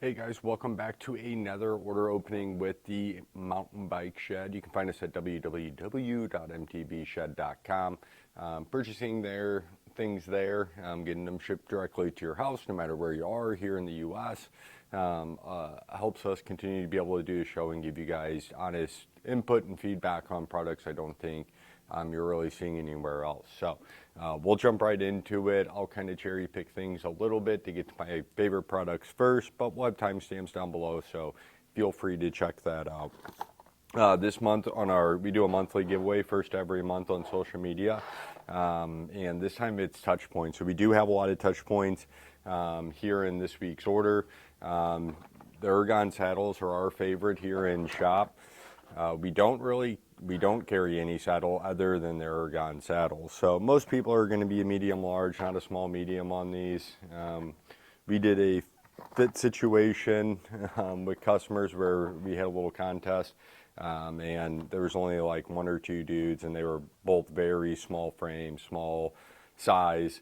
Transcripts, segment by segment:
Hey guys, welcome back to another order opening with the Mountain Bike Shed. You can find us at www.mtbshed.com. Purchasing their things there, getting them shipped directly to your house, no matter where you are here in the U.S. Helps us continue to be able to do a show and give you guys honest input and feedback on products I don't think you're really seeing anywhere else. So we'll jump right into it. I'll kind of cherry pick things a little bit to get to my favorite products first, but we'll have timestamps down below, so feel free to check that out. This month we do a monthly giveaway first every month on social media, and this time it's touch points. So we do have a lot of touch points here in this week's order. The Ergon saddles are our favorite here in shop. We don't carry any saddle other than the Ergon saddles. So most people are going to be a medium large, not a small medium on these. We did a fit situation with customers where we had a little contest, and there was only like one or two dudes, and they were both very small frame, small size,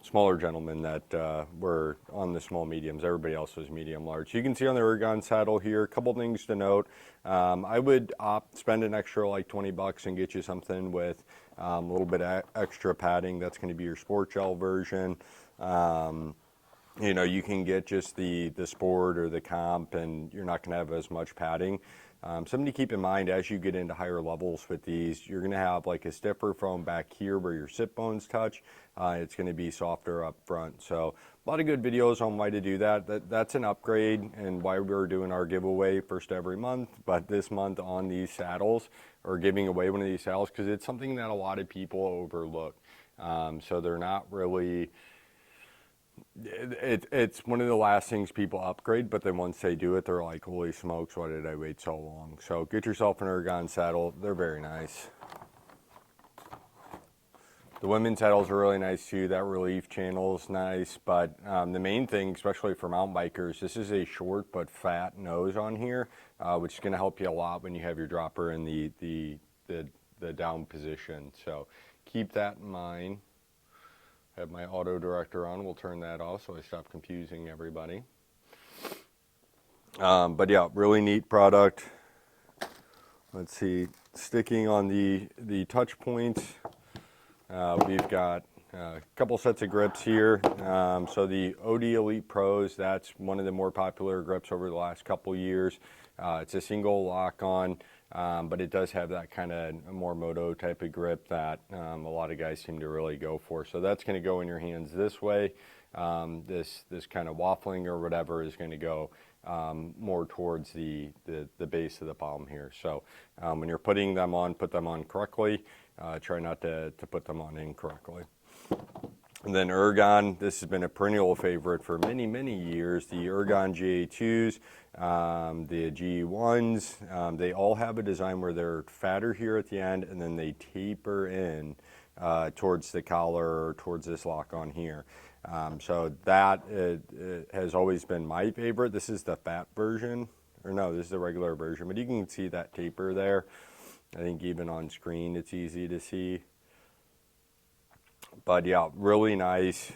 smaller gentlemen that were on the small mediums. Everybody else was medium large. You can see on the Ergon saddle here, a couple things to note. I would spend an extra like $20 and get you something with a little bit extra padding. That's going to be your sport gel version. You can get just the sport or the comp, and you're not going to have as much padding. Something to keep in mind as you get into higher levels with these, you're going to have like a stiffer foam back here where your sit bones touch. It's going to be softer up front. So a lot of good videos on why to do that. That's an upgrade and why we're doing our giveaway first every month. But this month on these saddles, or giving away one of these saddles, because it's something that a lot of people overlook. So they're not really... It's one of the last things people upgrade, but then once they do it, they're like, holy smokes, why did I wait so long? So get yourself an Ergon saddle. They're very nice. The women's saddles are really nice too. That relief channel is nice, but the main thing, especially for mountain bikers, this is a short but fat nose on here, which is going to help you a lot when you have your dropper in the down position. So keep that in mind. Have my auto director on. We'll turn that off so I stop confusing everybody. But yeah, really neat product. Let's see, sticking on the touch points, we've got a couple sets of grips here. So the ODI Elite Pros, that's one of the more popular grips over the last couple years. It's a single lock-on, but it does have that kind of more moto type of grip that a lot of guys seem to really go for. So that's going to go in your hands this way. This kind of waffling or whatever is going to go more towards the base of the palm here. So when you're putting them on, put them on correctly. Try not to put them on incorrectly. And then Ergon, this has been a perennial favorite for many, many years. The Ergon GA2s, the GE1s, they all have a design where they're fatter here at the end, and then they taper in towards the collar or towards this lock on here. So that has always been my favorite. This is the fat version, or no, this is the regular version, but you can see that taper there. I think even on screen it's easy to see. But yeah, really nice,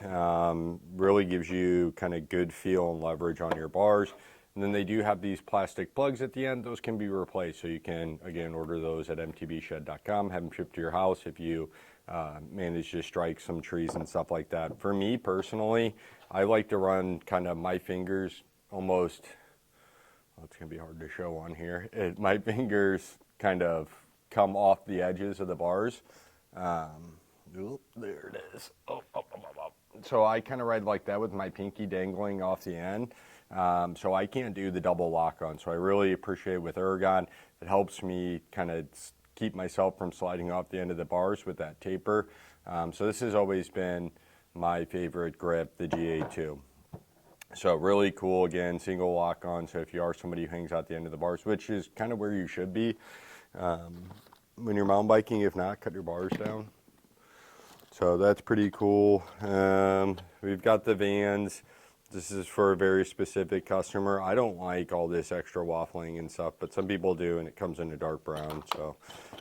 really gives you kind of good feel and leverage on your bars. And then they do have these plastic plugs at the end. Those can be replaced, so you can, again, order those at mtbshed.com, have them shipped to your house if you manage to strike some trees and stuff like that. For me personally, I like to run kind of my fingers almost, well, it's going to be hard to show on here. My fingers kind of come off the edges of the bars. Oop, there it is. So I kind of ride like that with my pinky dangling off the end. So I can't do the double lock on. So I really appreciate with Ergon, it helps me kind of keep myself from sliding off the end of the bars with that taper. So this has always been my favorite grip, the GA2. So really cool, again, single lock on. So if you are somebody who hangs out the end of the bars, which is kind of where you should be when you're mountain biking, if not, cut your bars down. So that's pretty cool. We've got the Vans. This is for a very specific customer. I don't like all this extra waffling and stuff, but some people do, and it comes in a dark brown. So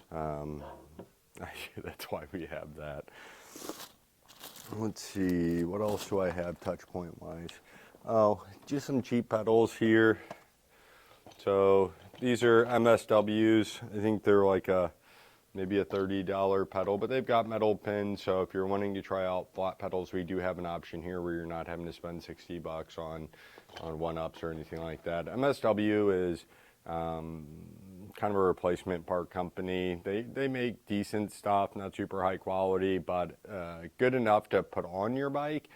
that's why we have that. Let's see, what else do I have touch point wise? Oh, just some cheap pedals here. So these are MSWs. I think they're like maybe a $30 pedal, but they've got metal pins. So if you're wanting to try out flat pedals, we do have an option here where you're not having to spend 60 bucks on one-ups or anything like that. MSW is kind of a replacement part company. They make decent stuff, not super high quality, but good enough to put on your bike,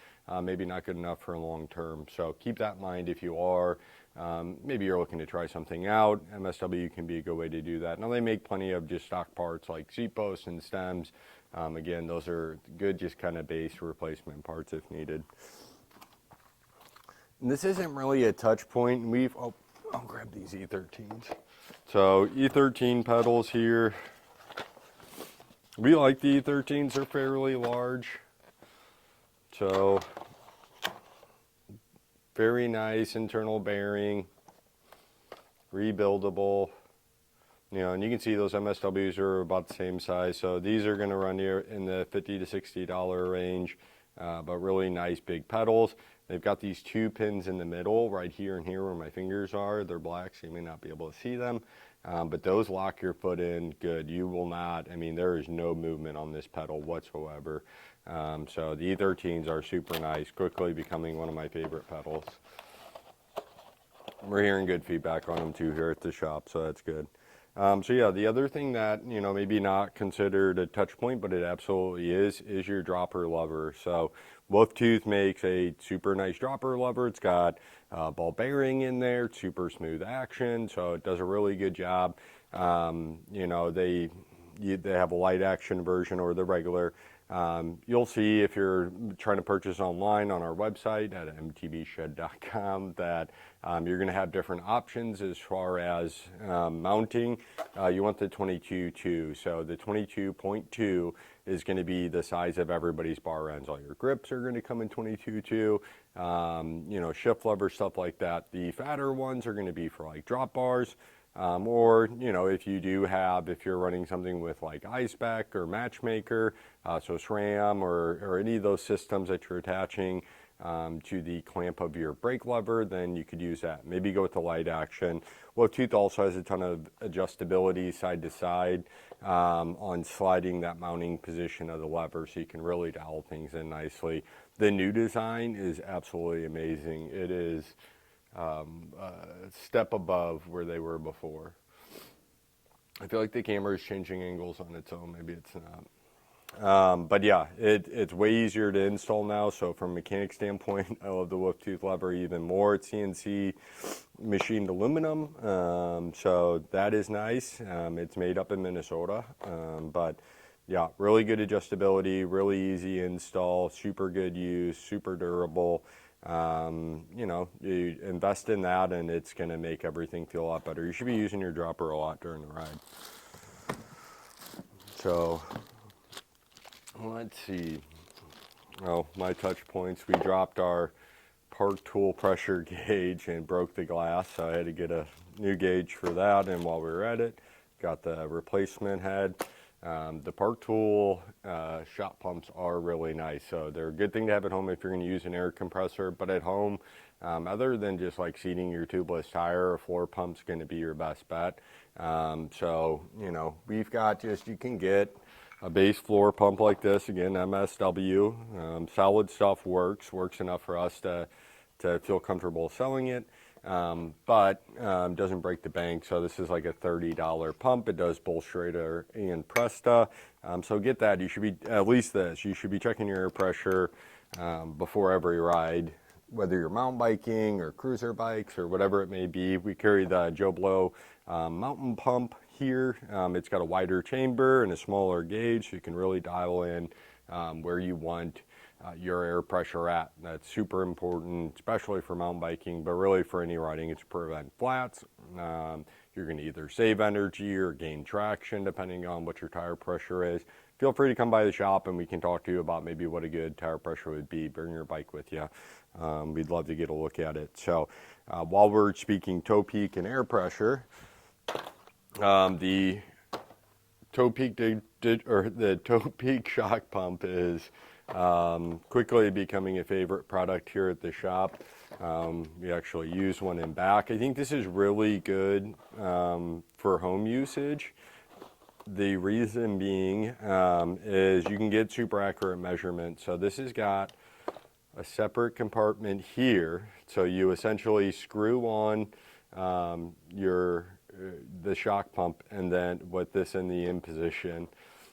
maybe not good enough for long term. So keep that in mind if you are. Maybe you're looking to try something out. MSW can be a good way to do that. Now they make plenty of just stock parts like seat posts and stems. Again, those are good, just kind of base replacement parts if needed. And this isn't really a touch point. I'll grab these eThirteens. So eThirteen pedals here. We like the eThirteens, they're fairly large. So very nice internal bearing, rebuildable. You know, and you can see those MSWs are about the same size. So these are going to run you in the $50 to $60 range, but really nice big pedals. They've got these two pins in the middle, right here and here where my fingers are. They're black, so you may not be able to see them. But those lock your foot in good. You will not, I mean, there is no movement on this pedal whatsoever. So the eThirteens are super nice, quickly becoming one of my favorite pedals. We're hearing good feedback on them too here at the shop, so that's good. So yeah, the other thing that, you know, maybe not considered a touch point, but it absolutely is your dropper lever. So Wolftooth makes a super nice dropper lever. It's got ball bearing in there, super smooth action, so it does a really good job. You know, they have a light action version or the regular. You'll see if you're trying to purchase online on our website at mtbshed.com that you're going to have different options as far as mounting. You want the 22.2, so the 22.2 is going to be the size of everybody's bar ends. All your grips are going to come in 22.2, you know, shift lever, stuff like that. The fatter ones are going to be for like drop bars. Or, you know, if you're running something with like iSpec or Matchmaker, so SRAM or any of those systems that you're attaching to the clamp of your brake lever, then you could use that. Maybe go with the light action. Wolftooth also has a ton of adjustability side to side on sliding that mounting position of the lever, so you can really dial things in nicely. The new design is absolutely amazing. It is a step above where they were before. I feel like the camera is changing angles on its own. Maybe it's not. But yeah, it's way easier to install now. So from a mechanic standpoint, I love the Wolftooth lever even more. It's CNC machined aluminum, so that is nice. It's made up in Minnesota, but yeah, really good adjustability, really easy install, super good use, super durable. You know, you invest in that and it's going to make everything feel a lot better. You should be using your dropper a lot during the ride. So let's see. Oh, my touch points. We dropped our park tool pressure gauge and broke the glass, so I had to get a new gauge for that. And while we were at it, got the replacement head. The park tool shop pumps are really nice, so they're a good thing to have at home if you're going to use an air compressor. But at home, other than just like seating your tubeless tire, a floor pump's going to be your best bet. So, you know, we've got you can get a base floor pump like this, again, MSW. Solid stuff works enough for us to feel comfortable selling it. But doesn't break the bank, so this is like a $30 pump. It does both Schrader and Presta, so get that. You should be, at least this, you should be checking your air pressure before every ride, whether you're mountain biking or cruiser bikes or whatever it may be. We carry the Joe Blow mountain pump here. It's got a wider chamber and a smaller gauge, so you can really dial in where you want your air pressure at. That's super important, especially for mountain biking, but really for any riding. It's to prevent flats. You're going to either save energy or gain traction depending on what your tire pressure is. Feel free to come by the shop and we can talk to you about maybe what a good tire pressure would be. Bring your bike with you. We'd love to get a look at it. So while we're speaking Topeak and air pressure, the Topeak the Topeak shock pump is Quickly becoming a favorite product here at the shop. We actually use one in back. I think this is really good for home usage. The reason being is you can get super accurate measurements. So this has got a separate compartment here. So you essentially screw on the shock pump, and then with this in the in position,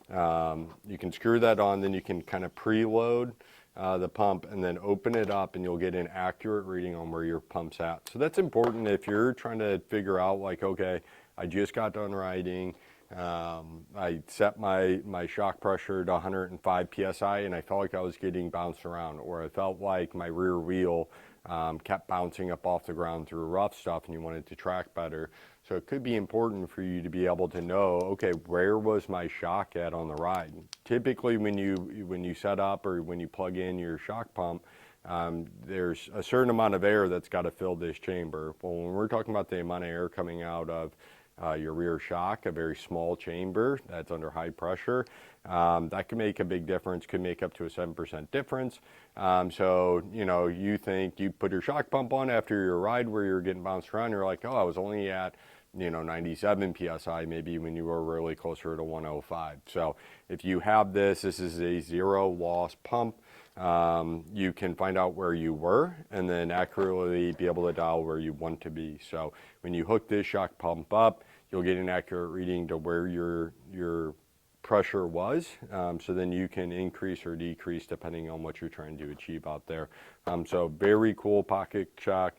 you can screw that on, then you can kind of preload the pump and then open it up, and you'll get an accurate reading on where your pump's at. So that's important if you're trying to figure out, like, okay, I just got done riding, I set my shock pressure to 105 PSI and I felt like I was getting bounced around, or I felt like my rear wheel kept bouncing up off the ground through rough stuff, and you wanted to track better. So it could be important for you to be able to know, okay, where was my shock at on the ride? Typically when you set up or when you plug in your shock pump, there's a certain amount of air that's got to fill this chamber. Well, when we're talking about the amount of air coming out of your rear shock, a very small chamber that's under high pressure, that can make a big difference, could make up to a 7% difference. So, you know, you think you put your shock pump on after your ride where you're getting bounced around, you're like, oh, I was only at, 97 PSI, maybe when you were really closer to 105. So if you have this is a zero loss pump. You can find out where you were and then accurately be able to dial where you want to be. So when you hook this shock pump up, you'll get an accurate reading to where your pressure was. So then you can increase or decrease depending on what you're trying to achieve out there. So very cool Pocketshock.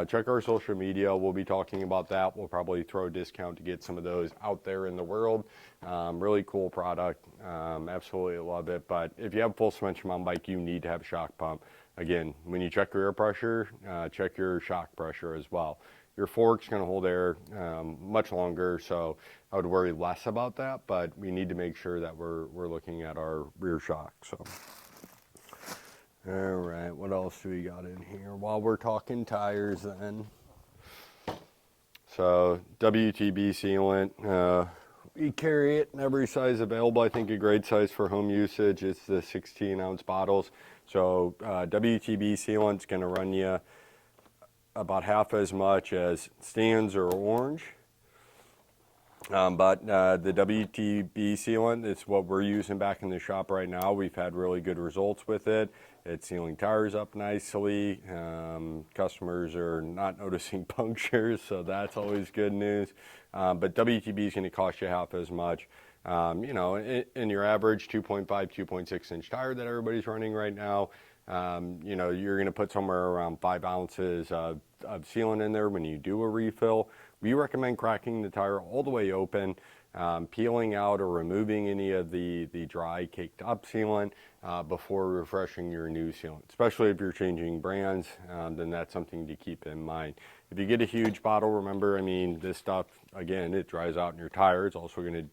Check our social media. We'll be talking about that. We'll probably throw a discount to get some of those out there in the world. Really cool product. Absolutely love it. But if you have a full suspension mountain bike, you need to have a shock pump. Again, when you check your air pressure, check your shock pressure as well. Your fork's going to hold air much longer, so I would worry less about that. But we need to make sure that we're looking at our rear shock. So. All right, what else do we got in here? While we're talking tires then. So WTB sealant, we carry it in every size available. I think a great size for home usage is the 16-ounce bottles. So WTB sealant's gonna run you about half as much as Stan's or Orange. But the WTB sealant is what we're using back in the shop right now. We've had really good results with it. It's sealing tires up nicely. Customers are not noticing punctures, so that's always good news. But WTB is going to cost you half as much. In your average 2.5, 2.6 inch tire that everybody's running right now, you're going to put somewhere around 5 ounces of sealant in there when you do a refill. We recommend cracking the tire all the way open, peeling out or removing any of the dry caked up sealant before refreshing your new sealant. Especially if you're changing brands, then that's something to keep in mind. If you get a huge bottle, remember, this stuff, again, it dries out in your tire. It's also going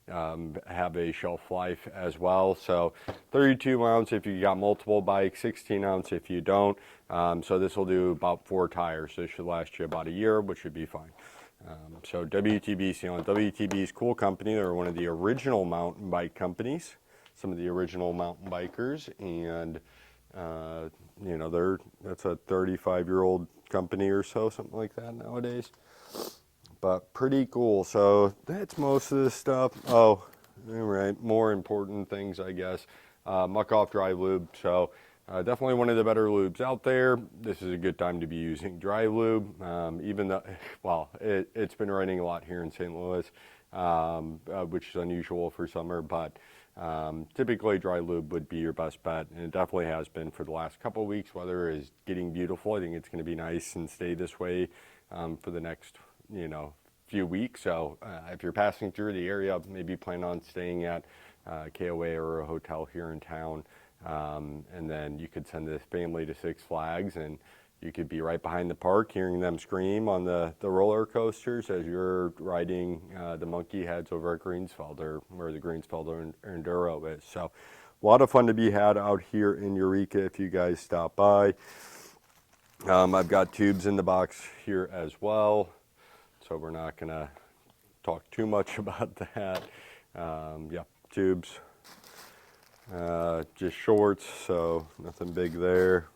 to have a shelf life as well. So 32 ounce if you got multiple bikes, 16 ounce if you don't. So this will do about 4 tires. So this should last you about a year, which should be fine. So WTB sealant. WTB is a cool company. They're one of the original mountain bike companies, some of the original mountain bikers, and that's a 35-year-old company or so, something like that nowadays. But pretty cool. So that's most of this stuff. Oh, all right, more important things, I guess. Muc-off Dry Lube. So definitely one of the better lubes out there. This is a good time to be using dry lube, even though, well, it's been raining a lot here in St. Louis, which is unusual for summer, but typically dry lube would be your best bet, and it definitely has been for the last couple of weeks. Weather is getting beautiful. I think it's going to be nice and stay this way for the next few weeks. So if you're passing through the area, maybe plan on staying at KOA or a hotel here in town, and then you could send this family to Six Flags, and you could be right behind the park hearing them scream on the roller coasters as you're riding the monkey heads over at Greensfeld, or where the Greensfeld Enduro is. So a lot of fun to be had out here in Eureka if you guys stop by. I've got tubes in the box here as well, so we're not going to talk too much about that. Yeah, tubes. just shorts, so nothing big there.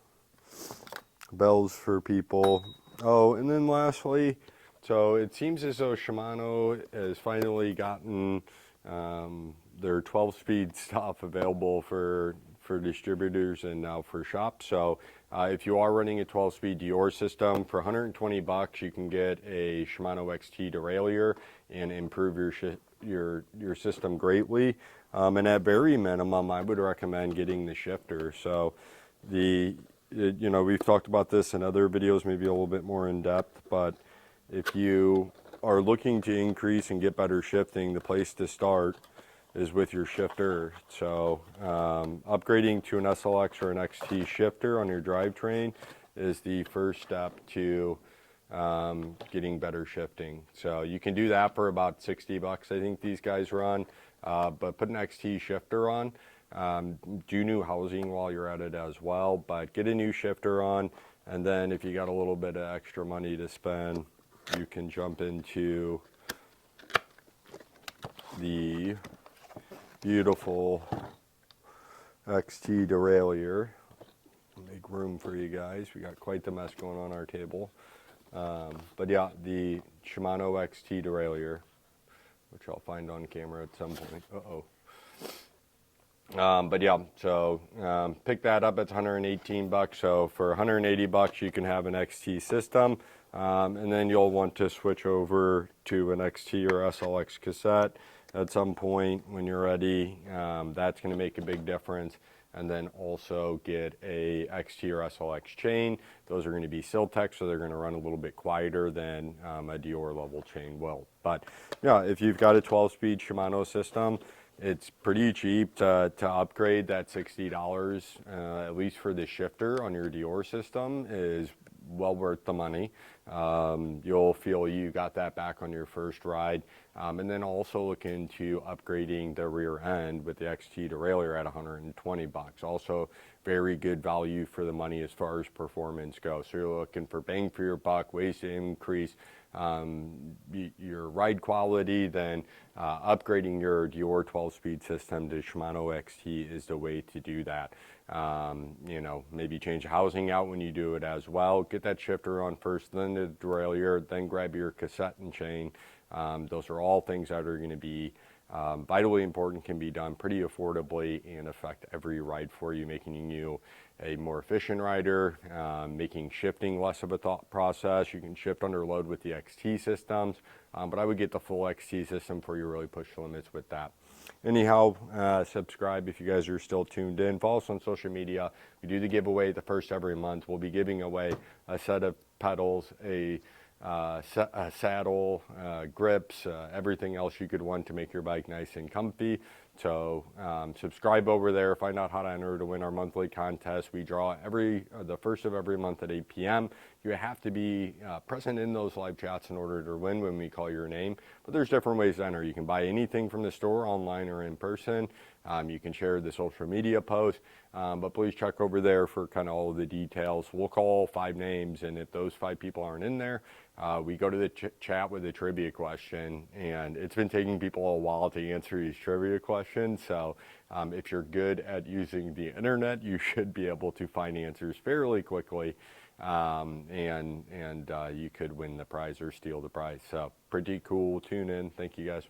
Bells for people. Oh, and then lastly, so it seems as though Shimano has finally gotten their 12-speed stuff available for distributors and now for shops. So if you are running a 12-speed Derailleur system, for 120 bucks, you can get a Shimano XT derailleur and improve your system greatly. And at very minimum, I would recommend getting the shifter. So you know, we've talked about this in other videos, maybe a little bit more in depth, but if you are looking to increase and get better shifting, the place to start is with your shifter. So upgrading to an SLX or an XT shifter on your drivetrain is the first step to getting better shifting. So you can do that for about 60 bucks, I think these guys run, but put an XT shifter on. Do new housing while you're at it as well, but get a new shifter on, and then if you got a little bit of extra money to spend, you can jump into the beautiful XT derailleur. Make room for you guys. We got quite the mess going on our table. But yeah, the Shimano XT derailleur, which I'll find on camera at some point. But yeah, so pick that up. It's 118 bucks. So for 180 bucks, you can have an XT system. And then you'll want to switch over to an XT or SLX cassette at some point when you're ready. That's going to make a big difference. And then also get a XT or SLX chain. Those are going to be Siltech, so they're going to run a little bit quieter than a Derailleur level chain will. But yeah, if you've got a 12-speed Shimano system, it's pretty cheap to upgrade. That $60, at least for the shifter on your Derailleur system, is well worth the money. You'll feel you got that back on your first ride. And then also look into upgrading the rear end with the XT derailleur at 120 bucks. Also very good value for the money as far as performance goes. So you're looking for bang for your buck, ways to increase your ride quality, then upgrading your Derailleur 12-speed system to Shimano XT is the way to do that. You know, maybe change the housing out when you do it as well. Get that shifter on first, then the derailleur, then grab your cassette and chain. Those are all things that are going to be vitally important, can be done pretty affordably and affect every ride for you, making you a more efficient rider, making shifting less of a thought process. You can shift under load with the XT systems, but I would get the full XT system before you really push the limits with that. Anyhow, subscribe if you guys are still tuned in. Follow us on social media. We do the giveaway the first every month. We'll be giving away a set of pedals, a saddle, grips, everything else you could want to make your bike nice and comfy. So subscribe over there, find out how to enter to win our monthly contest. We draw the first of every month at 8 p.m. You have to be present in those live chats in order to win when we call your name. But there's different ways to enter. You can buy anything from the store, online or in person. You can share the social media post, but please check over there for kind of all of the details. We'll call 5 names, and if those 5 people aren't in there, we go to the chat with a trivia question, and it's been taking people a while to answer these trivia questions. So if you're good at using the internet, you should be able to find answers fairly quickly, and you could win the prize or steal the prize. So pretty cool. Tune in. Thank you guys.